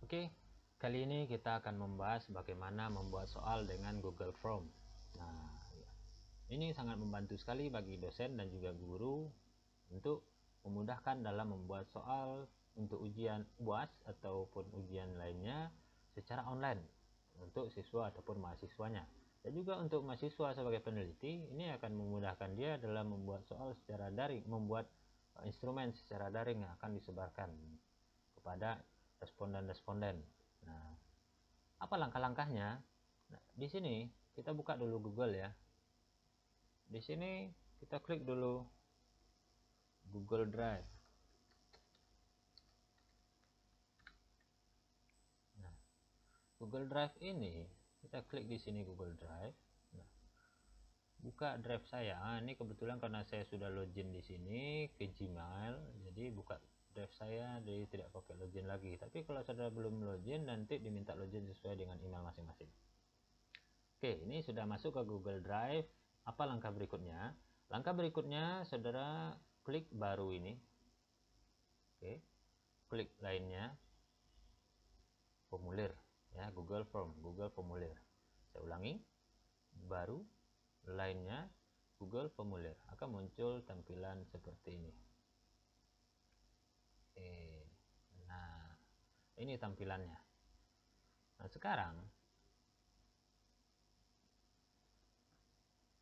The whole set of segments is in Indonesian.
Oke, kali ini kita akan membahas bagaimana membuat soal dengan Google Form. Nah, ini sangat membantu sekali bagi dosen dan juga guru untuk memudahkan dalam membuat soal untuk ujian UAS ataupun ujian lainnya secara online untuk siswa ataupun mahasiswanya. Dan juga untuk mahasiswa sebagai peneliti, ini akan memudahkan dia dalam membuat soal secara daring, membuat instrumen secara daring yang akan disebarkan kepada responden-responden. Nah, apa langkah-langkahnya? Nah, di sini kita buka dulu Google ya. Di sini kita klik dulu Google Drive. Nah, Google Drive ini kita klik di sini Google Drive. Nah, buka drive saya. Ini kebetulan karena saya sudah login di sini ke Gmail, jadi buka drive saya, jadi tidak pakai login lagi. Tapi kalau saudara belum login, nanti diminta login sesuai dengan email masing-masing. Oke, ini sudah masuk ke Google Drive. Apa langkah berikutnya? Langkah berikutnya saudara klik baru ini. Oke, klik lainnya, formulir ya, Google Form, Google Formulir. Saya ulangi, baru, lainnya, Google Formulir. Akan muncul tampilan seperti ini. Oke, nah ini tampilannya. Nah, sekarang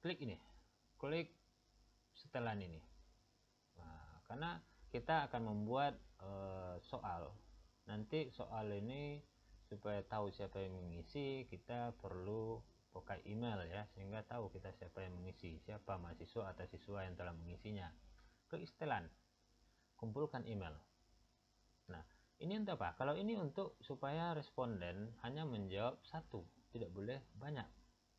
klik ini, klik setelan ini. Nah, karena kita akan membuat soal, nanti soal ini supaya tahu siapa yang mengisi, kita perlu pakai email ya, sehingga tahu kita siapa yang mengisi, siapa mahasiswa atau siswa yang telah mengisinya. Klik setelan, kumpulkan email. Nah, ini untuk apa? Kalau ini untuk supaya responden hanya menjawab satu, tidak boleh banyak.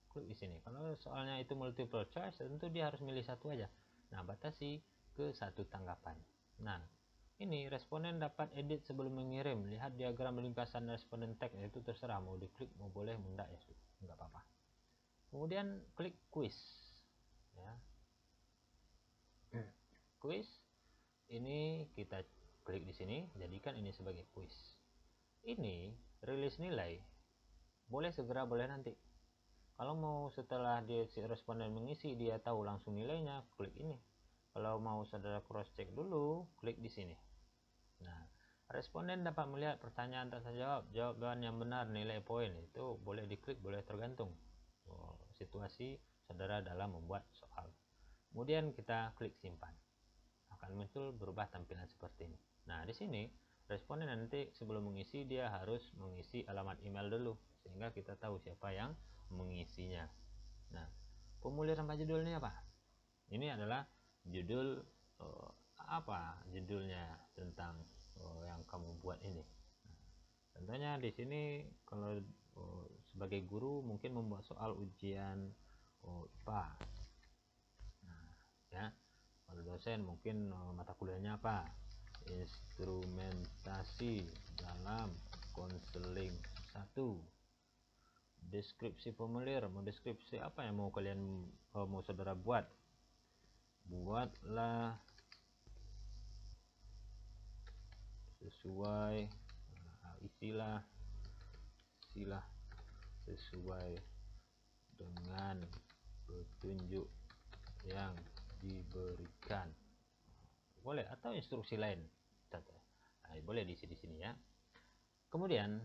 Klik di sini. Kalau soalnya itu multiple choice, tentu dia harus milih satu aja. Nah, batasi ke satu tanggapan. Nah, ini responden dapat edit sebelum mengirim. Lihat diagram ringkasan responden tag, itu terserah mau diklik, mau boleh, mau enggak ya, enggak apa-apa. Kemudian klik quiz ya. Quiz ini kita klik di sini, jadikan ini sebagai quiz. Ini rilis nilai, boleh segera, boleh nanti. Kalau mau setelah dia si responden mengisi dia tahu langsung nilainya, klik ini. Kalau mau saudara cross check dulu, klik di sini. Nah, responden dapat melihat pertanyaan tak terjawab, jawaban yang benar, nilai poin, itu boleh diklik, boleh tergantung situasi saudara dalam membuat soal. Kemudian kita klik simpan, akan muncul berubah tampilan seperti ini. Nah, di sini responden nanti sebelum mengisi dia harus mengisi alamat email dulu, sehingga kita tahu siapa yang mengisinya. Nah, formulir tanpa judulnya apa? Ini adalah judul apa judulnya tentang yang kamu buat ini. Nah, contohnya di sini kalau sebagai guru mungkin membuat soal ujian IPA. Nah, ya. Kalau dosen mungkin mata kuliahnya apa? Instrumentasi dalam konseling 1. Deskripsi formulir, mau deskripsi apa yang mau kalian mau saudara buat? Buatlah sesuai isilah sesuai dengan petunjuk yang diberikan. Boleh, atau instruksi lain. Nah, boleh di sini ya. Kemudian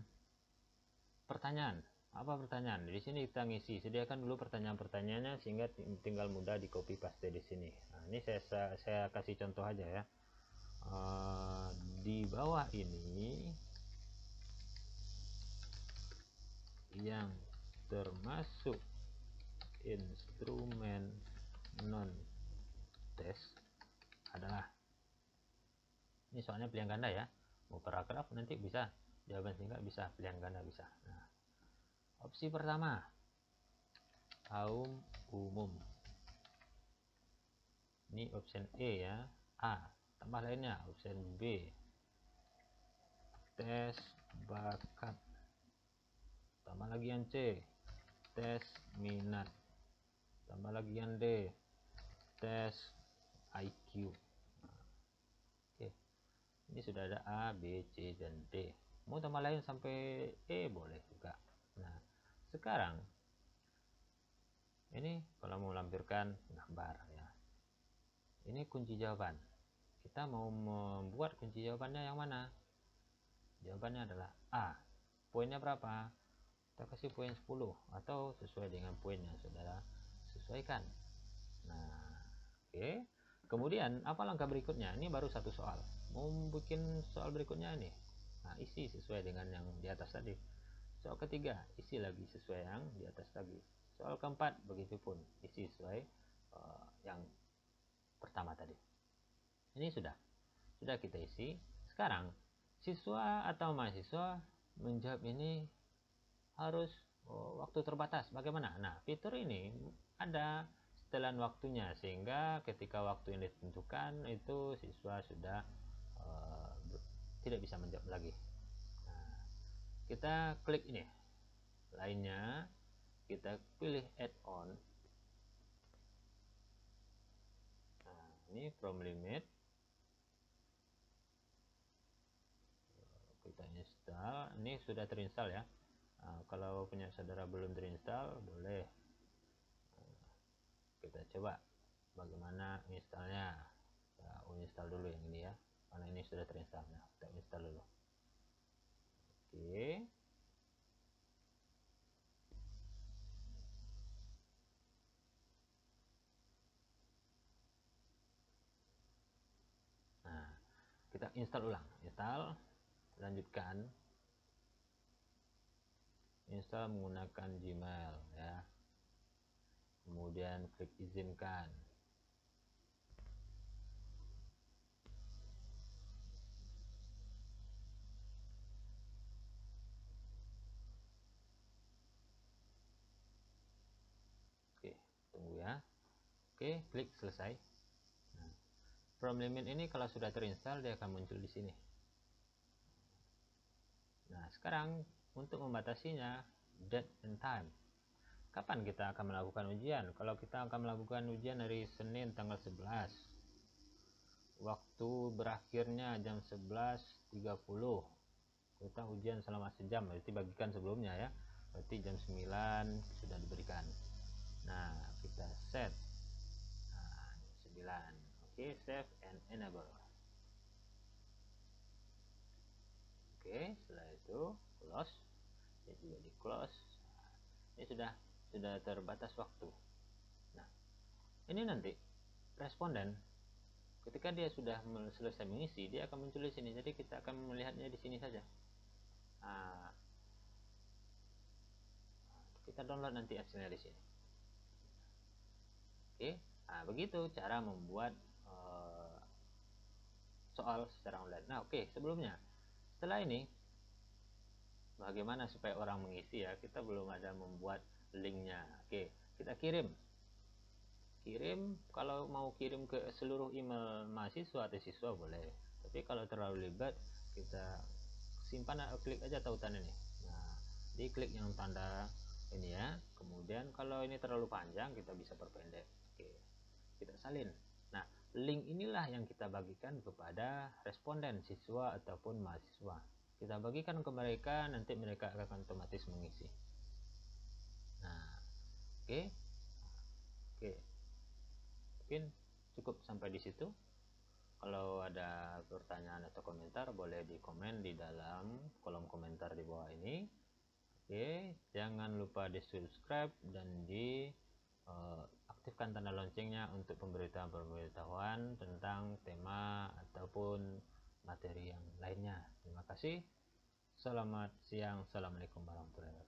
pertanyaan. Apa pertanyaan? Di sini kita ngisi. Sediakan dulu pertanyaan-pertanyaannya sehingga tinggal mudah di copy paste di sini. Nah, ini saya kasih contoh aja ya. Di bawah ini yang termasuk instrumen non test adalah, ini soalnya pilihan ganda ya, mau paragraf nanti bisa, jawaban singkat bisa, pilihan ganda bisa. Nah, opsi pertama kaum umum, ini option E ya, A. Tambah lainnya option B tes bakat, tambah lagi yang C tes minat, tambah lagi yang D tes IQ. Oke, ini sudah ada A, B, C, dan D. Mau tambah lain sampai boleh juga. Nah, sekarang ini kalau mau lampirkan gambar ya, ini kunci jawaban. Kita mau membuat kunci jawabannya yang mana? Jawabannya adalah A. Poinnya berapa? Kita kasih poin 10 atau sesuai dengan poin yang saudara sesuaikan. Nah, oke. Kemudian apa langkah berikutnya? Ini baru satu soal. Mau bikin soal berikutnya ini. Nah, isi sesuai dengan yang di atas tadi. Soal ketiga, isi lagi sesuai yang di atas tadi. Soal keempat, begitu pun isi sesuai yang pertama tadi. Ini sudah kita isi. Sekarang siswa atau mahasiswa menjawab ini harus waktu terbatas. Bagaimana? Nah, fitur ini ada setelan waktunya, sehingga ketika waktu yang ditentukan itu siswa sudah tidak bisa menjawab lagi. Nah, kita klik ini lainnya, kita pilih add-on. Nah, ini from limit, kita install. Ini sudah terinstall ya. Nah, kalau punya saudara belum terinstall, boleh kita coba bagaimana installnya. Kita uninstall dulu yang ini ya, karena ini sudah terinstall. Nah, kita install dulu. Oke. Nah, kita install ulang. Install, lanjutkan. Install menggunakan Gmail ya. Kemudian klik izinkan. Oke, tunggu ya. Oke, klik selesai. Nah, from limit ini kalau sudah terinstall dia akan muncul di sini. Nah, sekarang untuk membatasinya, date and time. Kapan kita akan melakukan ujian? Kalau kita akan melakukan ujian dari Senin tanggal 11, waktu berakhirnya jam 11.30, kita ujian selama sejam, berarti bagikan sebelumnya ya, berarti jam 9 sudah diberikan. Nah, kita set 9. Oke, save and enable. Oke, setelah itu close. Ini juga di close. Nah, ini sudah terbatas waktu. Nah, ini nanti responden ketika dia sudah selesai mengisi, dia akan muncul di sini. Jadi kita akan melihatnya di sini saja. Nah, kita download nanti apps-nya di sini. Oke, nah begitu cara membuat soal secara online. Nah, oke, sebelumnya setelah ini bagaimana supaya orang mengisi ya, kita belum ada membuat linknya. Oke, kita kirim. Kalau mau kirim ke seluruh email mahasiswa atau siswa boleh, tapi kalau terlalu ribet kita simpan, klik aja tautan ini. Nah, diklik yang tanda ini ya. Kemudian kalau ini terlalu panjang kita bisa perpendek. Oke, kita salin. Nah, link inilah yang kita bagikan kepada responden, siswa ataupun mahasiswa. Kita bagikan ke mereka, nanti mereka akan otomatis mengisi. Nah, oke. Mungkin cukup sampai di situ. Kalau ada pertanyaan atau komentar boleh di komen di dalam kolom komentar di bawah ini. Oke, jangan lupa di subscribe dan di aktifkan tanda loncengnya untuk pemberitahuan tentang tema ataupun materi yang lainnya. Terima kasih. Selamat siang. Assalamualaikum warahmatullahi wabarakatuh.